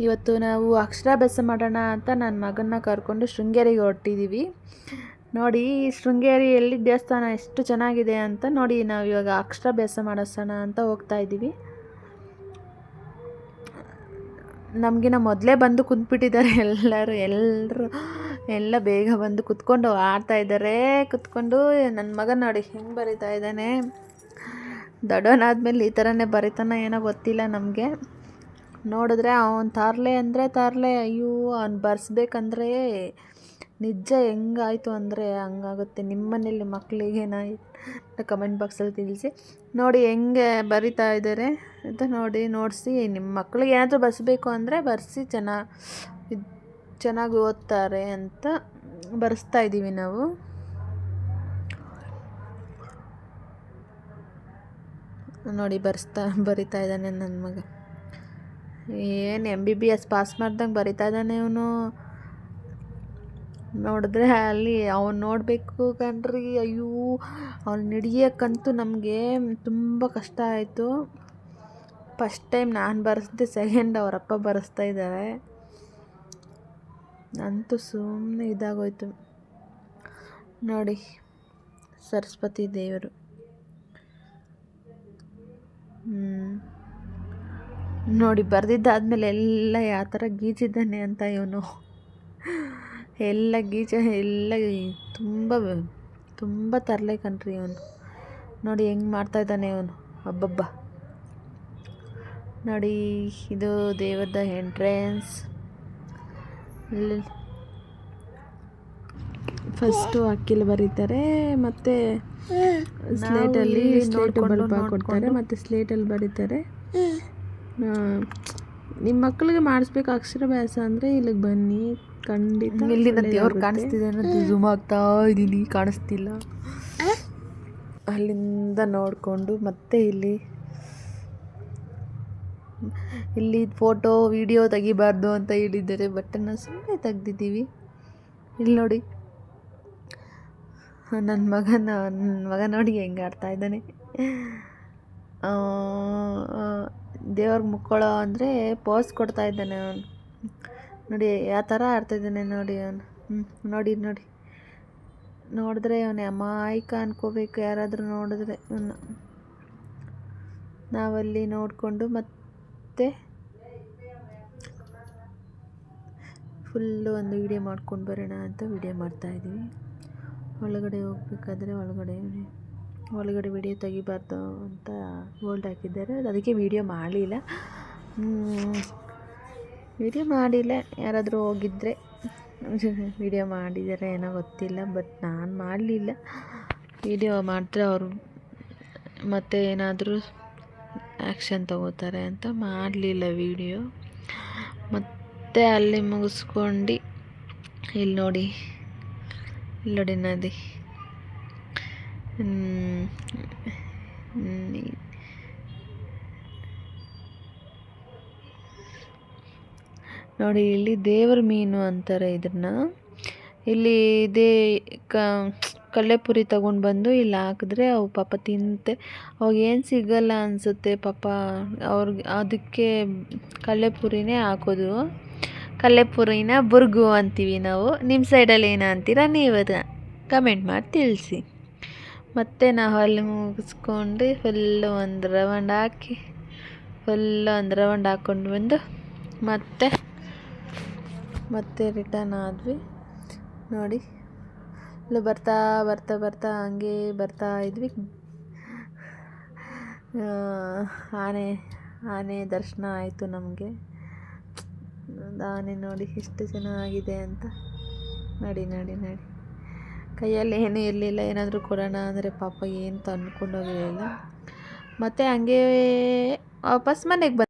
ಇವತ್ತು ನಾವು ಅಕ್ಷರಾಭ್ಯಾಸ ಮಾಡೋಣ ಅಂತ ನನ್ನ ಮಗನ್ನ ಕರ್ಕೊಂಡು ಶೃಂಗೇರಿಗೆ ಹೊರಟಿದ್ದೀವಿ. ನೋಡಿ ಶೃಂಗೇರಿಯಲ್ಲಿ ದೇವಸ್ಥಾನ ಎಷ್ಟು ಚೆನ್ನಾಗಿದೆ ಅಂತ ನೋಡಿ. ನಾವು ಇವಾಗ ಅಕ್ಷರಾಭ್ಯಾಸ ಮಾಡಿಸೋಣ ಅಂತ ಹೋಗ್ತಾ ಇದ್ದೀವಿ. ನಮಗಿನ್ನ ಮೊದಲೇ ಬಂದು ಕುಂತ್ಬಿಟ್ಟಿದ್ದಾರೆ ಎಲ್ಲ ಬೇಗ ಬಂದು ಕುತ್ಕೊಂಡು ಆಡ್ತಾಯಿದ್ದಾರೆ. ಕುತ್ಕೊಂಡು ನನ್ನ ಮಗ ನೋಡಿ ಹೆಂಗೆ ಬರಿತಾ ಇದ್ದಾನೆ. ದೊಡ್ಡವನಾದ್ಮೇಲೆ ಈ ಥರನೇ ಬರಿತಾನ ಏನೋ ಗೊತ್ತಿಲ್ಲ ನಮಗೆ. ನೋಡಿದ್ರೆ ಅವನು ತರಲೆ ಅಂದರೆ ತರಲೆ. ಅಯ್ಯೋ ಅವ್ನು ಬರ್ಸ್ಬೇಕಂದ್ರೆ ನಿಜ ಹೆಂಗಾಯಿತು ಅಂದರೆ ಹಂಗಾಗುತ್ತೆ. ನಿಮ್ಮ ಮನೇಲಿ ಮಕ್ಕಳಿಗೇನಾಯ್ತು ಕಮೆಂಟ್ ಬಾಕ್ಸಲ್ಲಿ ತಿಳಿಸಿ. ನೋಡಿ ಹೆಂಗೆ ಬರಿತಾ ಇದ್ದಾರೆ ಅಂತ ನೋಡಿಸಿ. ನಿಮ್ಮ ಮಕ್ಳಿಗೆ ಏನಾದರೂ ಬರ್ಸ್ಬೇಕು ಅಂದರೆ ಬರ್ಸಿ ಚೆನ್ನಾಗಿ ಓದ್ತಾರೆ ಅಂತ ಬರೆಸ್ತಾ ಇದ್ದೀವಿ ನಾವು. ನೋಡಿ ಬರಿತಾ ಇದ್ದಾನೆ ನನ್ನ ಮಗ. ಏನು MBBS ಪಾಸ್ ಮಾಡ್ದಂಗೆ ಬರಿತಾ ಇದ್ದಾನೆ ಇವನು. ನೋಡಿದ್ರೆ ಅಲ್ಲಿ ಅವ್ನು ನೋಡಬೇಕು ಕಣ್ರಿ. ಅಯ್ಯೋ ಅವ್ನು ಹಿಡಿಯೋಕ್ಕಂತೂ ನಮಗೆ ತುಂಬ ಕಷ್ಟ ಆಯಿತು. ಫಸ್ಟ್ ಟೈಮ್ ನಾನು ಬರೆಸ್ದೆ, ಸೆಕೆಂಡ್ ಅವರಪ್ಪ ಬರೆಸ್ತಾ ಇದ್ದಾರೆ. ಅಂತೂ ಸುಮ್ಮನೆ ಇದಾಗೋಯ್ತು. ನೋಡಿ ಸರಸ್ವತಿ ದೇವರು. ನೋಡಿ ಬರೆದಿದ್ದಾದ್ಮೇಲೆ ಎಲ್ಲ ಯಾವ ಥರ ಗೀಚಿದ್ದಾನೆ ಅಂತ ಇವನು. ಎಲ್ಲ ತುಂಬ ತರಲೆ ಕಣ್ರಿ ಇವನು. ನೋಡಿ ಹೆಂಗೆ ಮಾಡ್ತಾ ಇದ್ದಾನೆ ಇವನು. ಹಬ್ಬಬ್ಬ. ನೋಡಿ ಇದು ದೇವದ ಎಂಟ್ರೆನ್ಸ್. ಫಸ್ಟು ಅಕ್ಕಿಲಿ ಬರೀತಾರೆ, ಮತ್ತು ಸ್ಲೇಟಲ್ಲಿ ಬಲ್ಪ್ ಹಾಕ್ಕೊಡ್ತಾರೆ, ಮತ್ತು ಸ್ಲೇಟಲ್ಲಿ ಬರೀತಾರೆ. ನಿಮ್ಮ ಮಕ್ಕಳಿಗೆ ಮಾಡಿಸ್ಬೇಕು ಅಕ್ಷರಾಭ್ಯಾಸ ಅಂದರೆ ಇಲ್ಲಿಗೆ ಬನ್ನಿ, ಖಂಡಿತ. ಇಲ್ಲಿಂದ ದೇವ್ರು ಕಾಣಿಸ್ತಿದೆ ಅನ್ನೋದು ಝೂಮ್ ಆಗ್ತಾ ಇದ್ದೀನಿ, ಕಾಣಿಸ್ತಿಲ್ಲ. ಅಲ್ಲಿಂದ ನೋಡಿಕೊಂಡು ಮತ್ತೆ ಇಲ್ಲಿ ಫೋಟೋ ವಿಡಿಯೋ ತೆಗಿಬಾರ್ದು ಅಂತ ಹೇಳಿದ್ದಾರೆ, ಬಟ್ ನಾವು ಸುಮ್ಮನೆ ತೆಗ್ದಿದ್ದೀವಿ. ಇಲ್ಲಿ ನೋಡಿ ನನ್ನ ಮಗ ನೋಡಿ ಹೆಂಗೆ ಆಡ್ತಾ ಇದ್ದಾನೆ. ದೇವ್ರಿಗೆ ಮುಕ್ಕೊಳ್ಳೋ ಅಂದರೆ ಪೋಸ್ ಕೊಡ್ತಾ ಇದ್ದಾನೆ ಅವನು. ನೋಡಿ ಯಾವ ಥರ ಆಡ್ತಾಯಿದ್ದಾನೆ ನೋಡಿ ಅವನು. ನೋಡಿದ್ರೆ ಅವನೇ ಅಮಾಯಕ ಅನ್ಕೋಬೇಕು ಯಾರಾದರೂ ನೋಡಿದ್ರೆ ಅವನ್ನ. ನಾವಲ್ಲಿ ನೋಡಿಕೊಂಡು ಮತ್ತೆ ಫುಲ್ಲು ಒಂದು ವಿಡಿಯೋ ಮಾಡ್ಕೊಂಡು ಬರೋಣ ಅಂತ ವಿಡಿಯೋ ಮಾಡ್ತಾಯಿದ್ದೀವಿ. ಒಳಗಡೆ ಹೋಗ್ಬೇಕಾದ್ರೆ ಒಳಗಡೆ ವಿಡಿಯೋ ತೆಗಿಬಾರ್ದು ಅಂತ ಬೋಲ್ಡ್ ಹಾಕಿದ್ದಾರೆ. ಅದಕ್ಕೆ ವಿಡಿಯೋ ಮಾಡಲಿಲ್ಲ. ಯಾರಾದರೂ ಹೋಗಿದ್ದರೆ ವಿಡಿಯೋ ಮಾಡಿದ್ದಾರೆ ಏನೋ ಗೊತ್ತಿಲ್ಲ, ಬಟ್ ನಾನು ಮಾಡಲಿಲ್ಲ. ವಿಡಿಯೋ ಮಾಡಿದ್ರೆ ಅವರು ಮತ್ತೆ ಏನಾದರೂ ಆ್ಯಕ್ಷನ್ ತಗೋತಾರೆ ಅಂತ ಮಾಡಲಿಲ್ಲ ವಿಡಿಯೋ. ಮತ್ತು ಅಲ್ಲಿ ಮುಗಿಸ್ಕೊಂಡು ಇಲ್ಲಿ ನೋಡಿ ನದಿ. ನೋಡಿ ಇಲ್ಲಿ ದೇವ್ರ ಮೀನು ಅಂತಾರೆ ಇದನ್ನ. ಇಲ್ಲಿ ಕಲ್ಲೆಪುರಿ ತಗೊಂಡು ಬಂದು ಇಲ್ಲಿ ಹಾಕಿದ್ರೆ ಅವು ಪಾಪ ತಿಂತೆ. ಅವಾಗೇನು ಸಿಗಲ್ಲ ಅನಿಸುತ್ತೆ ಪಾಪ ಅವ್ರಿಗೆ. ಅದಕ್ಕೆ ಕಲ್ಲೆಪುರಿನೇ ಹಾಕೋದು. ಕಲ್ಲೆಪುರಿನ ಬುರ್ಗು ಅಂತೀವಿ ನಾವು. ನಿಮ್ಮ ಸೈಡಲ್ಲಿ ಏನು ಅಂತೀರ ನೀವು ಕಮೆಂಟ್ ಮಾಡಿ ತಿಳಿಸಿ. ಮತ್ತು ನಾವು ಅಲ್ಲಿ ಮುಗಿಸ್ಕೊಂಡು ಫುಲ್ಲು ಒಂದು ರೌಂಡ್ ಹಾಕ್ಕೊಂಡು ಬಂದು ಮತ್ತೆ ರಿಟರ್ನ್ ಆದ್ವಿ. ನೋಡಿ ಇಲ್ಲಿ ಬರ್ತಾ ಹಂಗೆ ಬರ್ತಾ ಇದ್ವಿ. ಆನೆ ದರ್ಶನ ಆಯಿತು ನಮಗೆ. ಆನೆ ನೋಡಿ ಎಷ್ಟು ಚೆನ್ನಾಗಿದೆ ಅಂತ. ನೋಡಿ ಕೈಯಲ್ಲಿ ಏನೂ ಇರಲಿಲ್ಲ. ಏನಾದರೂ ಕೊಡೋಣ ಅಂದರೆ ಪಾಪ ಏನು ತಂದ್ಕೊಂಡು ಹೋಗಿರಲಿಲ್ಲ. ಮತ್ತು ಹಂಗೆ ವಾಪಸ್ ಮನೆಗೆ